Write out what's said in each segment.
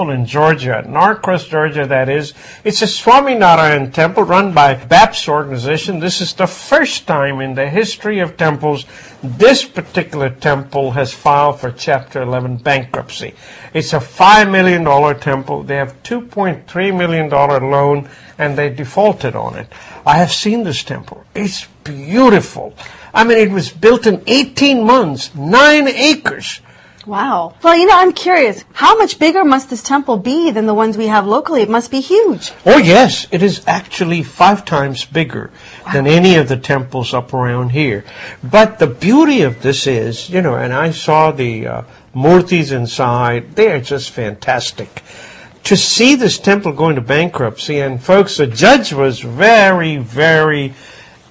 in Georgia, Norcross, Georgia, that is. It's a Swaminarayan temple run by Baptist organization. This is the first time in the history of temples this particular temple has filed for Chapter 11 bankruptcy. It's a $5 million temple. They have $2.3 million loan, and they defaulted on it. I have seen this temple. It's beautiful. I mean, it was built in 18 months, 9 acres. Wow. Well, I'm curious. How much bigger must this temple be than the ones we have locally? It must be huge. Oh, yes. It is actually 5 times bigger than any of the temples up around here. But the beauty of this is, and I saw the murtis inside. They are just fantastic. To see this temple going to bankruptcy, and folks, the judge was very, very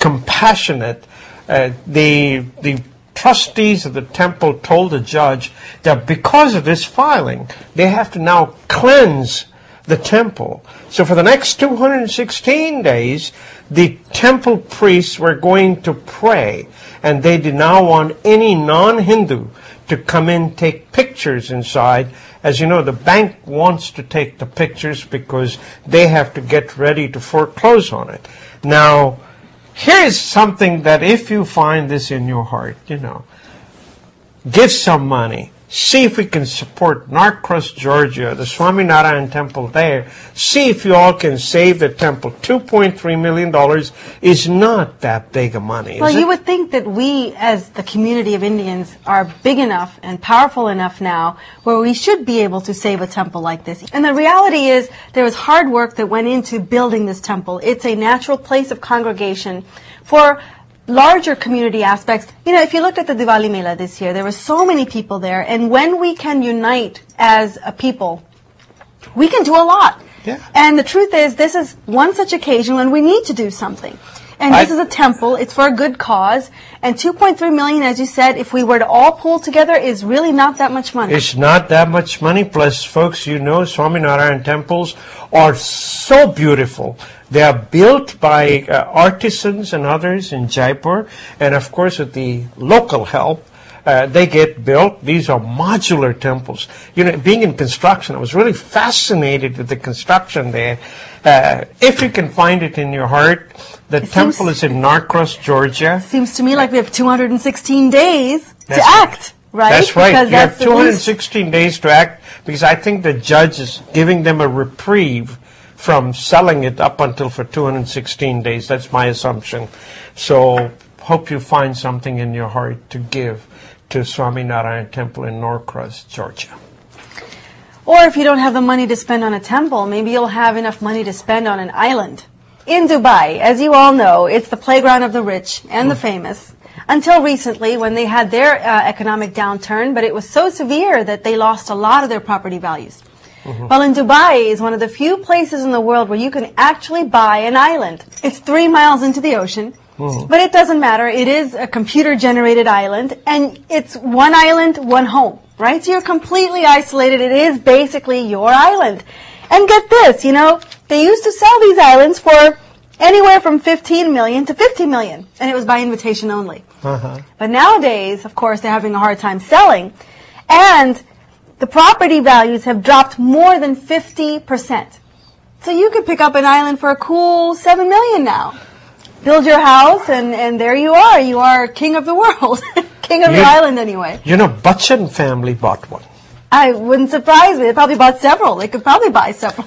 compassionate. The trustees of the temple told the judge that because of this filing, they have to now cleanse the temple. So for the next 216 days, the temple priests were going to pray, and they did not want any non-Hindu to come in, take pictures inside. As you know, the bank wants to take the pictures because they have to get ready to foreclose on it. Now, here is something that if you find this in your heart, give some money. See if we can support Norcross, Georgia, the Swaminarayan temple there. See if you all can save the temple. $2.3 million is not that big of money, Well, you would think that we, as the community of Indians, are big enough and powerful enough now where we should be able to save a temple like this. And the reality is there was hard work that went into building this temple. It's a natural place of congregation for larger community aspects. If you looked at the Diwali Mela this year, there were so many people there, and when we can unite as a people, we can do a lot. Yeah. And the truth is, this is one such occasion when we need to do something. And this is a temple, it's for a good cause, and $2.3 million, as you said, if we were to all pull together, is really not that much money. It's not that much money, plus, folks, Swaminarayan temples are so beautiful. They are built by artisans and others in Jaipur, and of course with the local help, they get built. These are modular temples. Being in construction, I was really fascinated with the construction there. If you can find it in your heart, the temple is in Norcross, Georgia. Seems to me like we have 216 days to act, right? That's right. Because you have 216 days to act, because I think the judge is giving them a reprieve from selling it up until for 216 days. That's my assumption. So hope you find something in your heart to give to Swaminarayan Temple in Norcross, Georgia. Or if you don't have the money to spend on a temple, maybe you'll have enough money to spend on an island. In Dubai, as you all know, it's the playground of the rich and the famous. Until recently, when they had their economic downturn, but it was so severe that they lost a lot of their property values. Well, in Dubai is one of the few places in the world where you can actually buy an island. It's 3 miles into the ocean, but it doesn't matter. It is a computer-generated island, and it's one island, one home, right? So you're completely isolated. It is basically your island. And get this, they used to sell these islands for anywhere from $15 million to $50 million, and it was by invitation only. But nowadays, of course, they're having a hard time selling, and the property values have dropped more than 50%. So you could pick up an island for a cool $7 million now. Build your house, and there you are. You are king of the world. King of your island, anyway. Bachchan family bought one. I wouldn't surprise me. They probably bought several. They could probably buy several.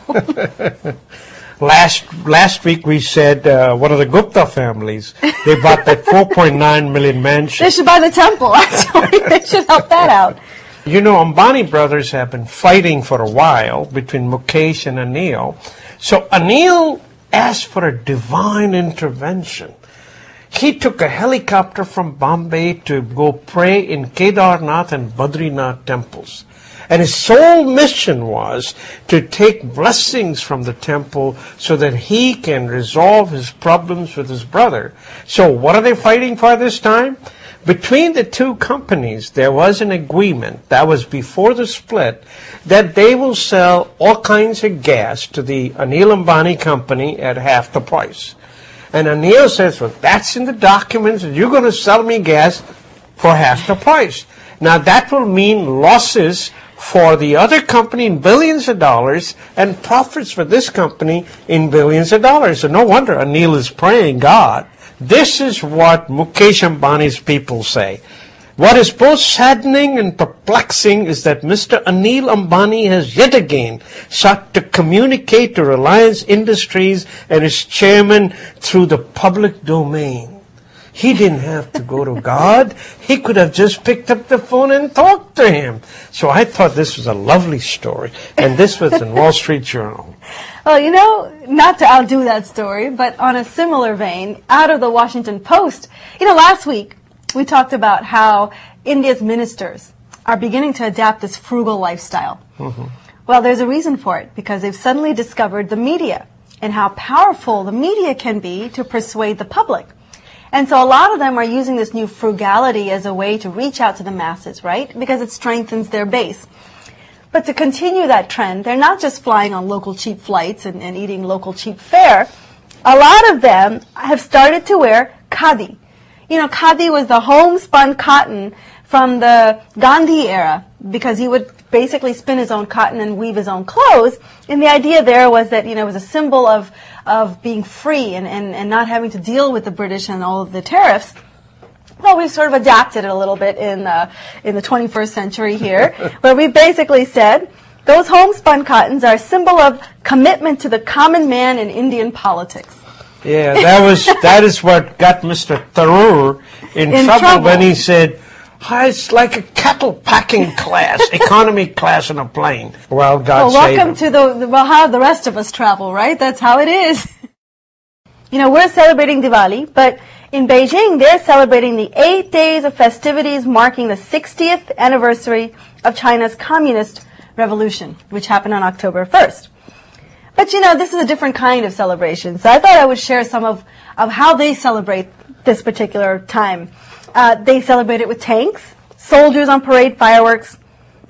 Last week we said one of the Gupta families, they bought that 4.9 million mansion. They should buy the temple, actually. They should help that out. Ambani brothers have been fighting for a while between Mukesh and Anil. So Anil asked for a divine intervention. He took a helicopter from Bombay to go pray in Kedarnath and Badrinath temples. And his sole mission was to take blessings from the temple so that he can resolve his problems with his brother. So what are they fighting for this time? Between the two companies, there was an agreement, that was before the split, that they will sell all kinds of gas to the Anil Ambani company at half the price. And Anil says, well, that's in the documents, and you're going to sell me gas for half the price. Now, that will mean losses for the other company in billions of dollars and profits for this company in billions of dollars. So no wonder Anil is praying God. This is what Mukesh Ambani's people say. What is both saddening and perplexing is that Mr. Anil Ambani has yet again sought to communicate to Reliance Industries and its chairman through the public domain. He didn't have to go to God. He could have just picked up the phone and talked to him. So I thought this was a lovely story. And this was in Wall Street Journal. Well, you know, not to outdo that story, but on a similar vein, out of the Washington Post, you know, last week we talked about how India's ministers are beginning to adapt this frugal lifestyle. Mm-hmm. Well, there's a reason for it, because they've suddenly discovered the media and how powerful the media can be to persuade the public. And so a lot of them are using this new frugality as a way to reach out to the masses, right? Because it strengthens their base. But to continue that trend, they're not just flying on local cheap flights and eating local cheap fare. A lot of them have started to wear khadi. You know, khadi was the homespun cotton from the Gandhi era, because he would basically spin his own cotton and weave his own clothes. And the idea there was that, you know, it was a symbol of being free and not having to deal with the British and all of the tariffs. Well, we've sort of adapted it a little bit in the 21st century here, where we basically said those homespun cottons are a symbol of commitment to the common man in Indian politics. Yeah, that is what got Mr. Tharoor in trouble when he said, it's like a cattle packing class, economy class in a plane. Well, God save him. Welcome to how the rest of us travel, right? That's how it is. You know, we're celebrating Diwali, but in Beijing, they're celebrating the 8 days of festivities marking the 60th anniversary of China's communist revolution, which happened on October 1st. But, you know, this is a different kind of celebration, so I thought I would share some of how they celebrate this particular time. They celebrate it with tanks, soldiers on parade, fireworks.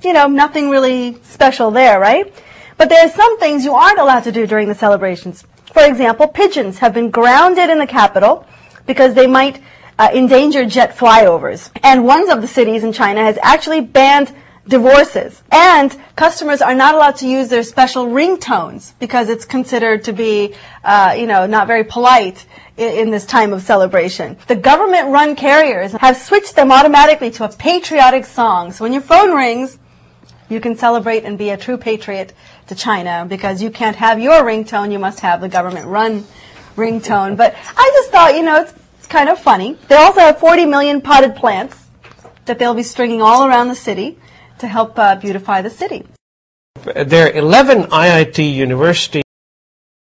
You know, nothing really special there, right? But there are some things you aren't allowed to do during the celebrations. For example, pigeons have been grounded in the capital because they might endanger jet flyovers. And one of the cities in China has actually banned divorces. And customers are not allowed to use their special ringtones because it's considered to be, not very polite in this time of celebration. The government-run carriers have switched them automatically to a patriotic song. So when your phone rings, you can celebrate and be a true patriot to China, because you can't have your ringtone, you must have the government-run ringtone. But I just thought, you know, it's kind of funny. They also have 40 million potted plants that they'll be stringing all around the city to help beautify the city. There are 11 IIT universities